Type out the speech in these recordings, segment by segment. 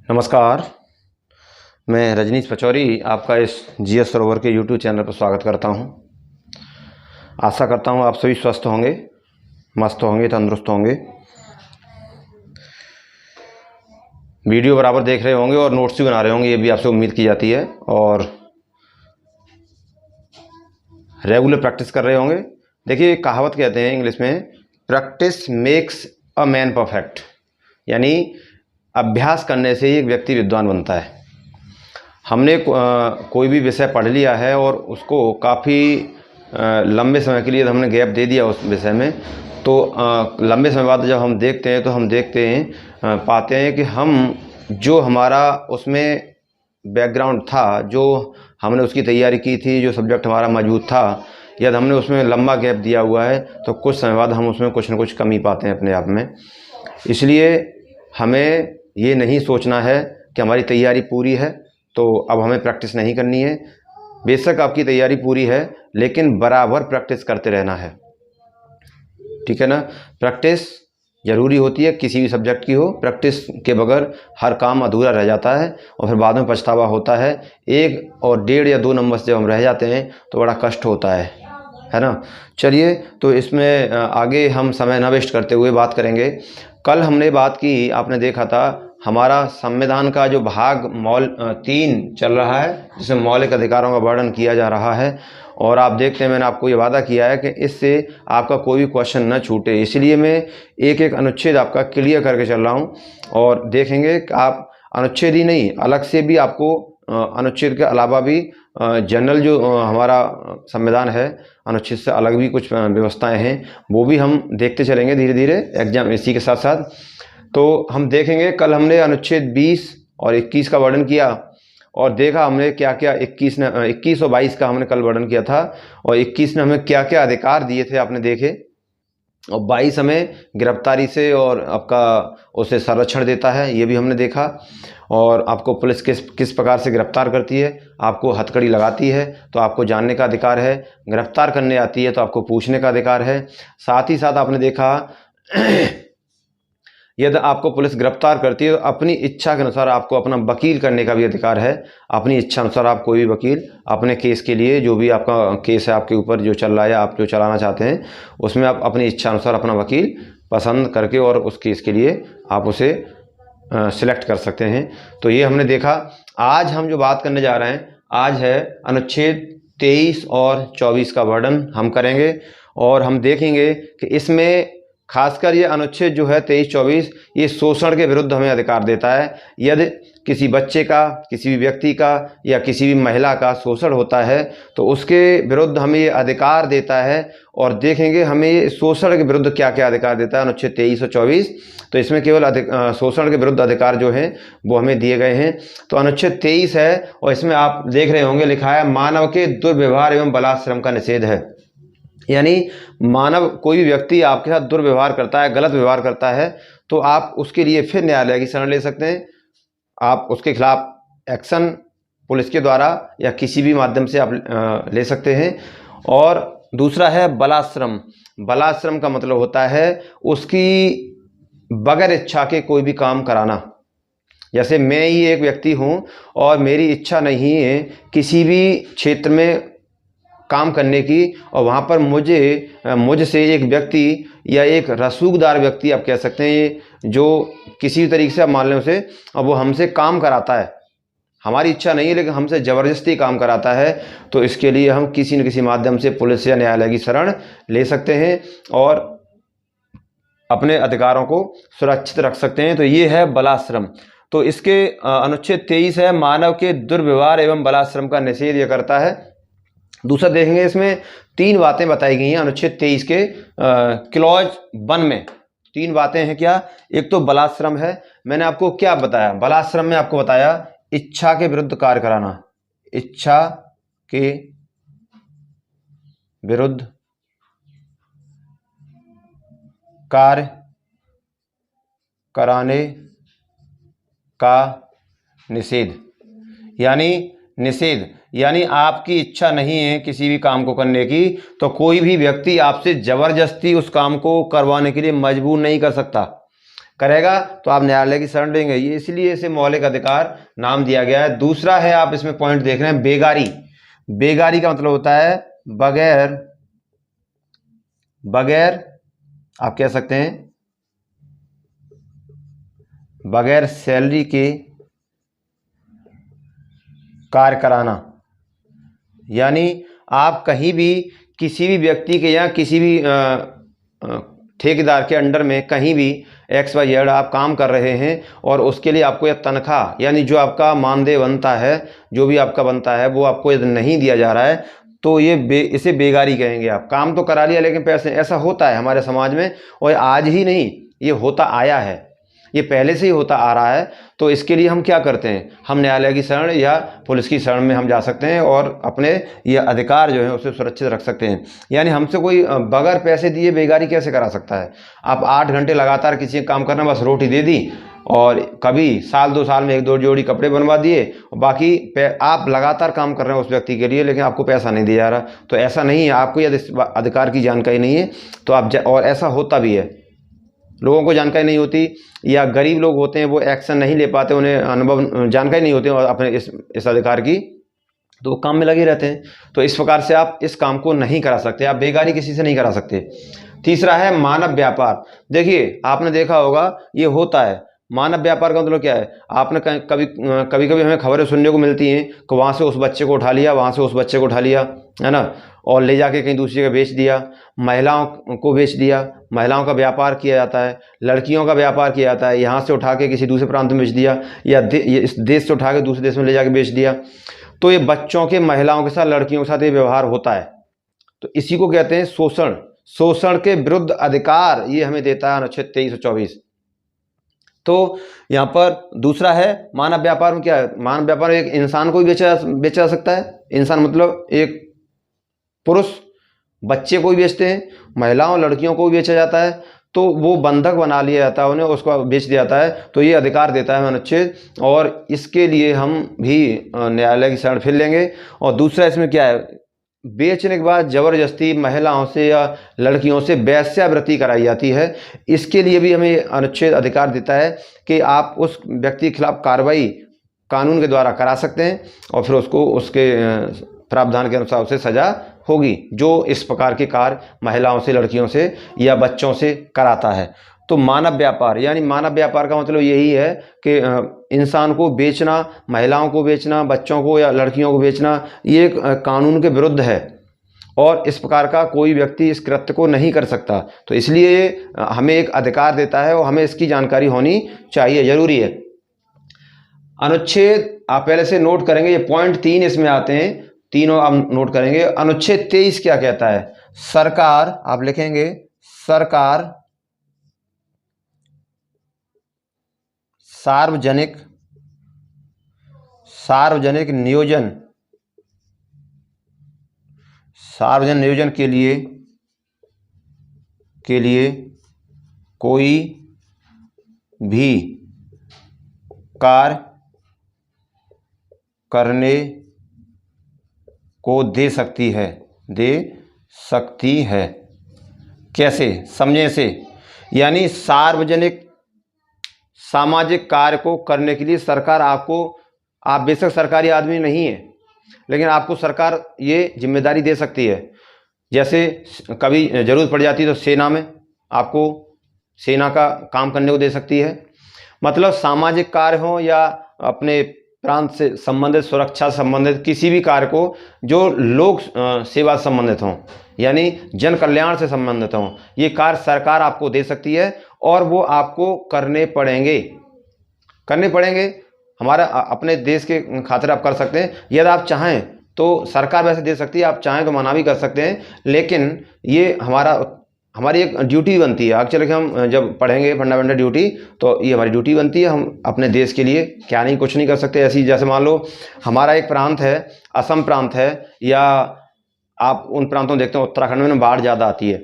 नमस्कार, मैं रजनीश पचौरी आपका इस जीएस सरोवर के यूट्यूब चैनल पर स्वागत करता हूं। आशा करता हूं आप सभी स्वस्थ होंगे, मस्त होंगे, तंदुरुस्त होंगे। वीडियो बराबर देख रहे होंगे और नोट्स भी बना रहे होंगे, ये भी आपसे उम्मीद की जाती है। और रेगुलर प्रैक्टिस कर रहे होंगे। देखिए, कहावत कहते हैं इंग्लिश में, practice makes a man perfect, यानी अभ्यास करने से ही एक व्यक्ति विद्वान बनता है। हमने कोई भी विषय पढ़ लिया है और उसको काफ़ी लंबे समय के लिए हमने गैप दे दिया उस विषय में, तो लंबे समय बाद जब हम देखते हैं तो हम देखते हैं पाते हैं कि हम जो हमारा उसमें बैकग्राउंड था, जो हमने उसकी तैयारी की थी, जो सब्जेक्ट हमारा मजबूत था, यदि हमने उसमें लंबा गैप दिया हुआ है तो कुछ समय बाद हम उसमें कुछ न कुछ कमी पाते हैं अपने आप में। इसलिए हमें ये नहीं सोचना है कि हमारी तैयारी पूरी है तो अब हमें प्रैक्टिस नहीं करनी है। बेशक आपकी तैयारी पूरी है, लेकिन बराबर प्रैक्टिस करते रहना है, ठीक है ना। प्रैक्टिस ज़रूरी होती है, किसी भी सब्जेक्ट की हो। प्रैक्टिस के बगैर हर काम अधूरा रह जाता है और फिर बाद में पछतावा होता है। 1 और 1.5 या 2 नंबर से जब हम रह जाते हैं तो बड़ा कष्ट होता है ना। चलिए, तो इसमें आगे हम समय न वेस्ट करते हुए बात करेंगे। कल हमने बात की, आपने देखा था, हमारा संविधान का जो भाग 3 चल रहा है, जिसमें मौलिक अधिकारों का वर्णन किया जा रहा है। और आप देखते हैं, मैंने आपको ये वादा किया है कि इससे आपका कोई भी क्वेश्चन न छूटे, इसलिए मैं एक एक अनुच्छेद आपका क्लियर करके चल रहा हूँ। और देखेंगे कि आप अनुच्छेद ही नहीं, अलग से भी आपको अनुच्छेद के अलावा भी जनरल जो हमारा संविधान है, अनुच्छेद से अलग भी कुछ व्यवस्थाएं हैं, वो भी हम देखते चलेंगे धीरे धीरे एग्जाम इसी के साथ साथ। तो हम देखेंगे, कल हमने अनुच्छेद 20 और 21 का वर्णन किया और देखा हमने क्या क्या 21 और 22 का हमने कल वर्णन किया था। और 21 ने हमें क्या क्या अधिकार दिए थे आपने देखे, और 22 हमें गिरफ्तारी से और आपका उसे संरक्षण देता है, ये भी हमने देखा। और आपको पुलिस किस प्रकार से गिरफ्तार करती है, आपको हथकड़ी लगाती है तो आपको जानने का अधिकार है, गिरफ्तार करने आती है तो आपको पूछने का अधिकार है। साथ ही साथ आपने देखा यदि आपको पुलिस गिरफ्तार करती है तो अपनी इच्छा के अनुसार आपको अपना वकील करने का भी अधिकार है। अपनी इच्छा अनुसार आप कोई भी वकील अपने केस के लिए, जो भी आपका केस है आपके ऊपर जो चल रहा है, आप जो चलाना चाहते हैं, उसमें आप अपनी इच्छा अनुसार अपना वकील पसंद करके और उस केस के लिए आप उसे सिलेक्ट कर सकते हैं। तो ये हमने देखा। आज हम जो बात करने जा रहे हैं, आज है अनुच्छेद 23 और 24 का वर्णन हम करेंगे। और हम देखेंगे कि इसमें खासकर ये अनुच्छेद जो है 23-24, ये शोषण के विरुद्ध हमें अधिकार देता है। यदि किसी बच्चे का, किसी भी व्यक्ति का या किसी भी महिला का शोषण होता है तो उसके विरुद्ध हमें ये अधिकार देता है। और देखेंगे हमें ये शोषण के विरुद्ध क्या क्या अधिकार देता है अनुच्छेद 23 और 24। तो इसमें केवल शोषण के विरुद्ध अधिकार जो हैं वो हमें दिए गए हैं। तो अनुच्छेद 23 है और इसमें आप देख रहे होंगे लिखा है, मानव के दुर्व्यवहार एवं बलात्श्रम का निषेध है। यानी मानव, कोई भी व्यक्ति आपके साथ दुर्व्यवहार करता है, गलत व्यवहार करता है, तो आप उसके लिए फिर न्यायालय की शरण ले सकते हैं। आप उसके खिलाफ एक्शन पुलिस के द्वारा या किसी भी माध्यम से आप ले सकते हैं। और दूसरा है बलात्श्रम। बलात्श्रम का मतलब होता है उसकी बगैर इच्छा के कोई भी काम कराना। जैसे मैं ही एक व्यक्ति हूँ और मेरी इच्छा नहीं है किसी भी क्षेत्र में काम करने की, और वहाँ पर मुझसे एक व्यक्ति या एक रसूखदार व्यक्ति आप कह सकते हैं, जो किसी भी तरीके से आप मान लें उसे, और वो हमसे काम कराता है, हमारी इच्छा नहीं है लेकिन हमसे ज़बरदस्ती काम कराता है, तो इसके लिए हम किसी न किसी माध्यम से पुलिस या न्यायालय की शरण ले सकते हैं और अपने अधिकारों को सुरक्षित रख सकते हैं। तो ये है बलात्श्रम। तो इसके अनुच्छेद 23 है, मानव के दुर्व्यवहार एवं बलात्श्रम का निषेध ये करता है। दूसरा देखेंगे, इसमें 3 बातें बताई गई हैं अनुच्छेद 23 के क्लॉज 1 में। 3 बातें हैं क्या? एक तो बलात्श्रम है। मैंने आपको क्या बताया बलात्श्रम में? आपको बताया इच्छा के विरुद्ध कार्य कराना, इच्छा के विरुद्ध कार्य कराने का निषेध। यानी आपकी इच्छा नहीं है किसी भी काम को करने की, तो कोई भी व्यक्ति आपसे ज़बरदस्ती उस काम को करवाने के लिए मजबूर नहीं कर सकता। करेगा तो आप न्यायालय की शरण लेंगे। ये इसलिए इसे मौलिक अधिकार नाम दिया गया है। दूसरा है, आप इसमें पॉइंट देख रहे हैं, बेगारी। बेगारी का मतलब होता है बगैर आप कह सकते हैं बगैर सैलरी के कार्य कराना। यानी आप कहीं भी किसी भी व्यक्ति के या किसी भी ठेकेदार के अंडर में कहीं भी XYZ आप काम कर रहे हैं और उसके लिए आपको यह तनख्वाह यानी जो आपका मानदेय बनता है, जो भी आपका बनता है, वो आपको यदि नहीं दिया जा रहा है तो ये इसे बेगारी कहेंगे। आप काम तो करा लिया लेकिन पैसे, ऐसा होता है हमारे समाज में, और आज ही नहीं, ये होता आया है, ये पहले से ही होता आ रहा है। तो इसके लिए हम क्या करते हैं, हम न्यायालय की शरण या पुलिस की शरण में हम जा सकते हैं और अपने ये अधिकार जो है उसे सुरक्षित रख सकते हैं। यानी हमसे कोई बगैर पैसे दिए बेगारी कैसे करा सकता है। आप 8 घंटे लगातार किसी काम करना, बस रोटी दे दी और कभी साल 2 साल में 1-2 जोड़ी कपड़े बनवा दिए, और बाकी आप लगातार काम कर रहे हैं उस व्यक्ति के लिए लेकिन आपको पैसा नहीं दिया जा रहा। तो ऐसा नहीं है, आपको यदि अधिकार की जानकारी नहीं है तो आप और ऐसा होता भी है, लोगों को जानकारी नहीं होती या गरीब लोग होते हैं वो एक्शन नहीं ले पाते, उन्हें अनुभव जानकारी नहीं होती और अपने इस अधिकार की, तो वो काम में लगे रहते हैं। तो इस प्रकार से आप इस काम को नहीं करा सकते, आप बेगारी किसी से नहीं करा सकते। तीसरा है मानव व्यापार। देखिए आपने देखा होगा ये होता है। मानव व्यापार का मतलब क्या है, आपने कभी कभी हमें खबरें सुनने को मिलती हैं कि वहाँ से उस बच्चे को उठा लिया, वहाँ से उस बच्चे को उठा लिया, है ना, और ले जाके कहीं दूसरी जगह बेच दिया, महिलाओं को बेच दिया, महिलाओं का व्यापार किया जाता है, लड़कियों का व्यापार किया जाता है, यहाँ से उठा के किसी दूसरे प्रांत में बेच दिया या इस देश से उठा के दूसरे देश में ले जाके बेच दिया। तो ये बच्चों के, महिलाओं के साथ, लड़कियों के साथ ये व्यवहार होता है। तो इसी को कहते हैं शोषण। शोषण के विरुद्ध अधिकार ये हमें देता है अनुच्छेद 23 और 24। तो यहाँ पर दूसरा है मानव व्यापार में क्या है, मानव व्यापार एक इंसान को भी बेचा जा सकता है। इंसान मतलब एक पुरुष बच्चे को भी बेचते हैं, महिलाओं लड़कियों को भी बेचा जाता है, तो वो बंधक बना लिया जाता है, उन्हें उसको बेच दिया जाता है। तो ये अधिकार देता है अनुच्छेद, और इसके लिए हम भी न्यायालय की शरण फिर लेंगे। और दूसरा इसमें क्या है, बेचने के बाद जबरदस्ती महिलाओं से या लड़कियों से वेश्यावृत्ति कराई जाती है। इसके लिए भी हमें अनुच्छेद अधिकार देता है कि आप उस व्यक्ति के खिलाफ कार्रवाई कानून के द्वारा करा सकते हैं और फिर उसको उसके प्रावधान के अनुसार उसे सजा होगी जो इस प्रकार के कार्य महिलाओं से, लड़कियों से या बच्चों से कराता है। तो मानव व्यापार, यानी मानव व्यापार का मतलब यही है कि इंसान को बेचना, महिलाओं को बेचना, बच्चों को या लड़कियों को बेचना, ये कानून के विरुद्ध है और इस प्रकार का कोई व्यक्ति इस कृत्य को नहीं कर सकता। तो इसलिए हमें एक अधिकार देता है और हमें इसकी जानकारी होनी चाहिए, जरूरी है। अनुच्छेद आप पहले से नोट करेंगे, ये पॉइंट 3 इसमें आते हैं, तीनों आप नोट करेंगे। अनुच्छेद 23 क्या कहता है, सरकार, आप लिखेंगे सरकार सार्वजनिक नियोजन के लिए कोई भी कार्य करने को दे सकती है। कैसे, समझें से, यानी सामाजिक कार्य को करने के लिए सरकार आपको, आप बेशक सरकारी आदमी नहीं है लेकिन आपको सरकार ये जिम्मेदारी दे सकती है। जैसे कभी जरूरत पड़ जाती है तो सेना में आपको सेना का काम करने को दे सकती है। मतलब सामाजिक कार्य हो या अपने प्रांत से संबंधित, सुरक्षा संबंधित किसी भी कार्य को जो लोक सेवा से संबंधित हों, यानी जन कल्याण से संबंधित हों, ये कार्य सरकार आपको दे सकती है और वो आपको करने पड़ेंगे। हमारा अपने देश के खातिर आप कर सकते हैं। यदि आप चाहें तो सरकार वैसे दे सकती है, आप चाहें तो मना भी कर सकते हैं, लेकिन ये हमारी एक ड्यूटी बनती है। एक्चुअली हम जब पढ़ेंगे फंडामेंटल ड्यूटी, तो ये हमारी ड्यूटी बनती है। हम अपने देश के लिए क्या नहीं, कुछ नहीं कर सकते। ऐसी जैसे मान लो हमारा एक प्रांत है, असम प्रांत है, या आप उन प्रांतों में देखते हैं उत्तराखंड में बाढ़ ज़्यादा आती है,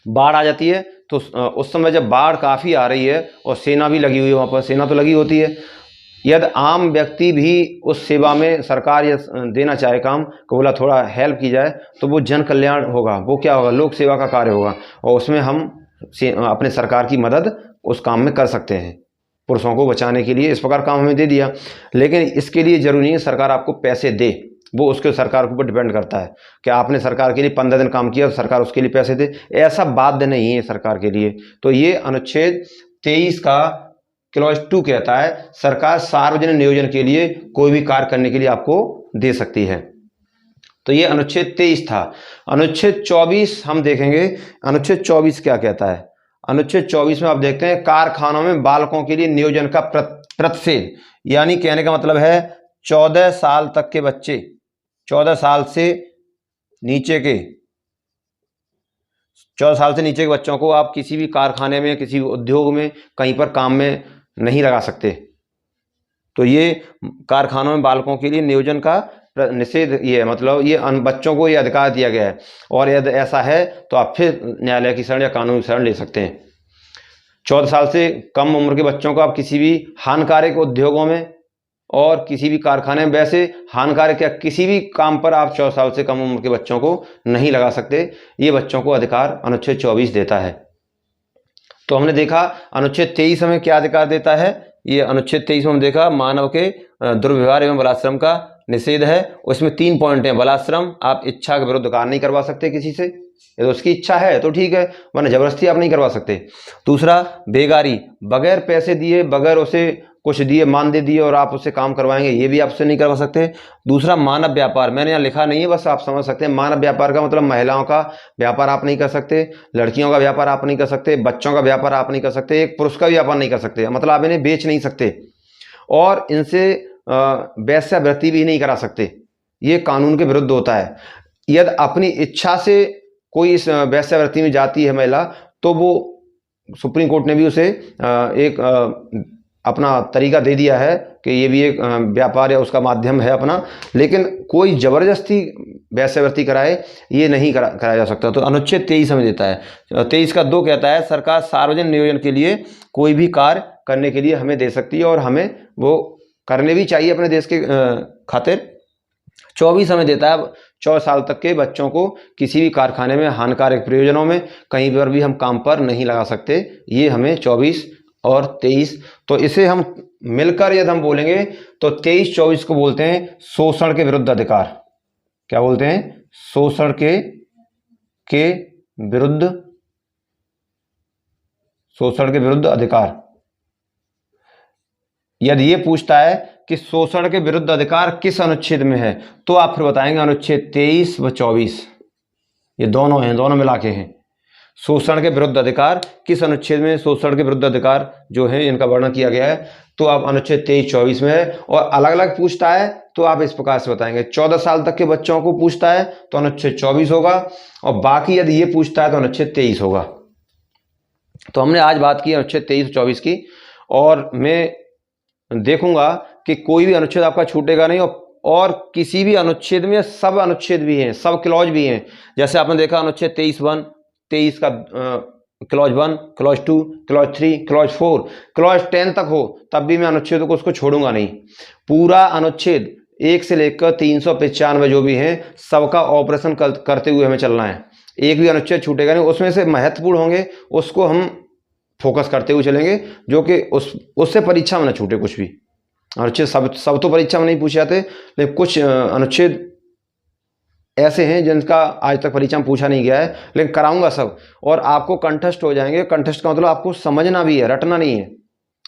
बाढ़ आ जाती है, तो उस समय जब बाढ़ काफ़ी आ रही है और सेना भी लगी हुई है, वहाँ पर सेना तो लगी होती है। यदि आम व्यक्ति भी उस सेवा में सरकार या देना चाहे काम को, बोला थोड़ा हेल्प की जाए, तो वो जन कल्याण होगा, वो क्या होगा, लोक सेवा का कार्य होगा और उसमें हम अपने सरकार की मदद उस काम में कर सकते हैं, पुरुषों को बचाने के लिए इस प्रकार काम हमें दे दिया। लेकिन इसके लिए जरूरी नहीं है सरकार आपको पैसे दे, वो उसके सरकार के ऊपर डिपेंड करता है कि आपने सरकार के लिए 15 दिन काम किया, सरकार उसके लिए पैसे दे, ऐसा बाध्य नहीं है सरकार के लिए। तो ये अनुच्छेद 23 का क्लॉज 2 कहता है सरकार सार्वजनिक नियोजन के लिए कोई भी कार्य करने के लिए आपको दे सकती है। तो ये अनुच्छेद 23 था। अनुच्छेद 24 हम देखेंगे, अनुच्छेद 24 क्या कहता है। अनुच्छेद 24 में आप देखते हैं कारखानों में बालकों के लिए नियोजन का प्रतिषेध, यानी कहने का मतलब है 14 साल तक के बच्चे, 14 साल से नीचे के 14 साल से नीचे के बच्चों को आप किसी भी कारखाने में, किसी भी उद्योग में, कहीं पर काम में नहीं लगा सकते। तो ये कारखानों में बालकों के लिए नियोजन का निषेध, ये मतलब ये बच्चों को ये अधिकार दिया गया है। और यदि ऐसा है तो आप फिर न्यायालय की शरण या कानूनी शरण ले सकते हैं। 14 साल से कम उम्र के बच्चों को आप किसी भी हानिकारक उद्योगों में और किसी भी कारखाने में, वैसे हानिकारक या किसी भी काम पर आप 14 साल से कम उम्र के बच्चों को नहीं लगा सकते। ये बच्चों को अधिकार अनुच्छेद 24 देता है। तो हमने देखा अनुच्छेद 23 हमें क्या अधिकार देता है। ये अनुच्छेद 23 में हम देखा मानव के दुर्व्यवहार एवं बलात्श्रम का निषेध है। उसमें 3 पॉइंट हैं। बलात्श्रम, आप इच्छा के विरुद्ध कार्य नहीं करवा सकते किसी से, यदि उसकी इच्छा है तो ठीक है, वरना जबरदस्ती आप नहीं करवा सकते। दूसरा, बेगारी, बगैर पैसे दिए, बगैर उसे कुछ दिए, मानदेय दिए और आप उससे काम करवाएंगे, ये भी आपसे नहीं करवा सकते। दूसरा, मानव व्यापार, मैंने यहाँ लिखा नहीं है, बस आप समझ सकते हैं। मानव व्यापार का मतलब महिलाओं का व्यापार आप नहीं कर सकते, लड़कियों का व्यापार आप नहीं कर सकते, बच्चों का व्यापार आप नहीं कर सकते, एक पुरुष का व्यापार नहीं कर सकते, मतलब आप इन्हें बेच नहीं सकते और इनसे वेश्यावृत्ति भी नहीं करा सकते। ये कानून के विरुद्ध होता है। यदि अपनी इच्छा से कोई इस वेश्यावृत्ति में जाती है महिला, तो वो सुप्रीम कोर्ट ने भी उसे एक अपना तरीका दे दिया है कि ये भी एक व्यापार या उसका माध्यम है अपना, लेकिन कोई जबरदस्ती वेश्यावृत्ति कराए ये नहीं कराया जा सकता। तो अनुच्छेद 23 हमें देता है। 23 का 2 कहता है सरकार सार्वजनिक नियोजन के लिए कोई भी कार्य करने के लिए हमें दे सकती है और हमें वो करने भी चाहिए अपने देश के खातिर। 24 हमें देता है 14 साल तक के बच्चों को किसी भी कारखाने में हानिकारक प्रयोजनों में कहीं पर भी हम काम पर नहीं लगा सकते। ये हमें 24 और 23, तो इसे हम मिलकर यदि हम बोलेंगे तो 23-24 को बोलते हैं शोषण के विरुद्ध अधिकार। क्या बोलते हैं? शोषण के विरुद्ध, शोषण के विरुद्ध अधिकार। यदि ये पूछता है कि शोषण के विरुद्ध अधिकार किस अनुच्छेद में है, तो आप फिर बताएंगे अनुच्छेद 23 व 24, ये दोनों हैं, दोनों मिला के हैं। शोषण के विरुद्ध अधिकार किस अनुच्छेद में, शोषण के विरुद्ध अधिकार जो है इनका वर्णन किया गया है, तो आप अनुच्छेद 23-24 में है। और अलग अलग पूछता है तो आप इस प्रकार से बताएंगे। 14 साल तक के बच्चों को पूछता है तो अनुच्छेद 24 होगा, और बाकी यदि ये पूछता है तो अनुच्छेद 23 होगा। तो हमने आज बात की अनुच्छेद 23-24 की, और मैं देखूंगा कि कोई भी अनुच्छेद आपका छूटेगा नहीं। और किसी भी अनुच्छेद में सब अनुच्छेद भी हैं, सब क्लॉज भी हैं। जैसे आपने देखा अनुच्छेद 23(1), 23 का clause 1, clause 2, clause 3, clause 4, clause 10 तक हो, तब भी मैं अनुच्छेदों को उसको छोड़ूंगा नहीं। पूरा अनुच्छेद 1 से लेकर 395 जो भी हैं, सबका ऑपरेशन करते हुए हमें चलना है। एक भी अनुच्छेद छूटेगा नहीं। उसमें से महत्वपूर्ण होंगे उसको हम फोकस करते हुए चलेंगे, जो कि उससे परीक्षा में न छूटे कुछ भी। अनुच्छेद सब तो परीक्षा में नहीं पूछे जाते, लेकिन कुछ अनुच्छेद ऐसे हैं जिनका आज तक परीक्षा में पूछा नहीं गया है, लेकिन कराऊंगा सब, और आपको कंठस्थ हो जाएंगे। कंठस्थ का मतलब आपको समझना भी है, रटना नहीं है।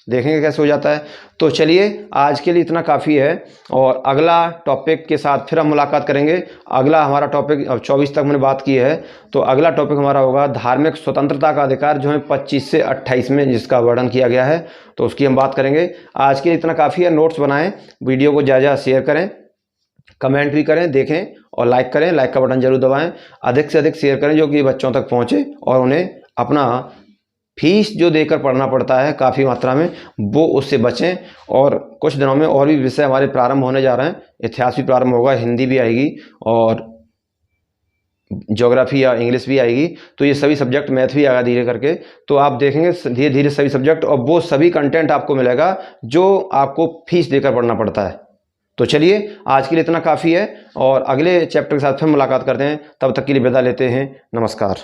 देखेंगे कैसे हो जाता है। तो चलिए आज के लिए इतना काफ़ी है, और अगला टॉपिक के साथ फिर हम मुलाकात करेंगे। अगला हमारा टॉपिक, अब 24 तक मैंने बात की है, तो अगला टॉपिक हमारा होगा धार्मिक स्वतंत्रता का अधिकार, जो है 25 से 28 में जिसका वर्णन किया गया है, तो उसकी हम बात करेंगे। आज के लिए इतना काफ़ी है। नोट्स बनाएं, वीडियो को ज़्यादा शेयर करें, कमेंट भी करें, देखें और लाइक करें। लाइक का बटन जरूर दबाएं, अधिक से अधिक शेयर करें, जो कि बच्चों तक पहुंचे और उन्हें अपना फीस जो देकर पढ़ना पड़ता है काफ़ी मात्रा में, वो उससे बचें। और कुछ दिनों में और भी विषय हमारे प्रारंभ होने जा रहे हैं। इतिहास भी प्रारंभ होगा, हिंदी भी आएगी और ज्योग्राफी या इंग्लिश भी आएगी। तो ये सभी सब्जेक्ट, मैथ भी आएगा धीरे करके। तो आप देखेंगे धीरे धीरे सभी सब्जेक्ट, और वो सभी कंटेंट आपको मिलेगा जो आपको फीस देकर पढ़ना पड़ता है। तो चलिए आज के लिए इतना काफ़ी है, और अगले चैप्टर के साथ फिर मुलाकात करते हैं। तब तक के लिए विदा लेते हैं। नमस्कार।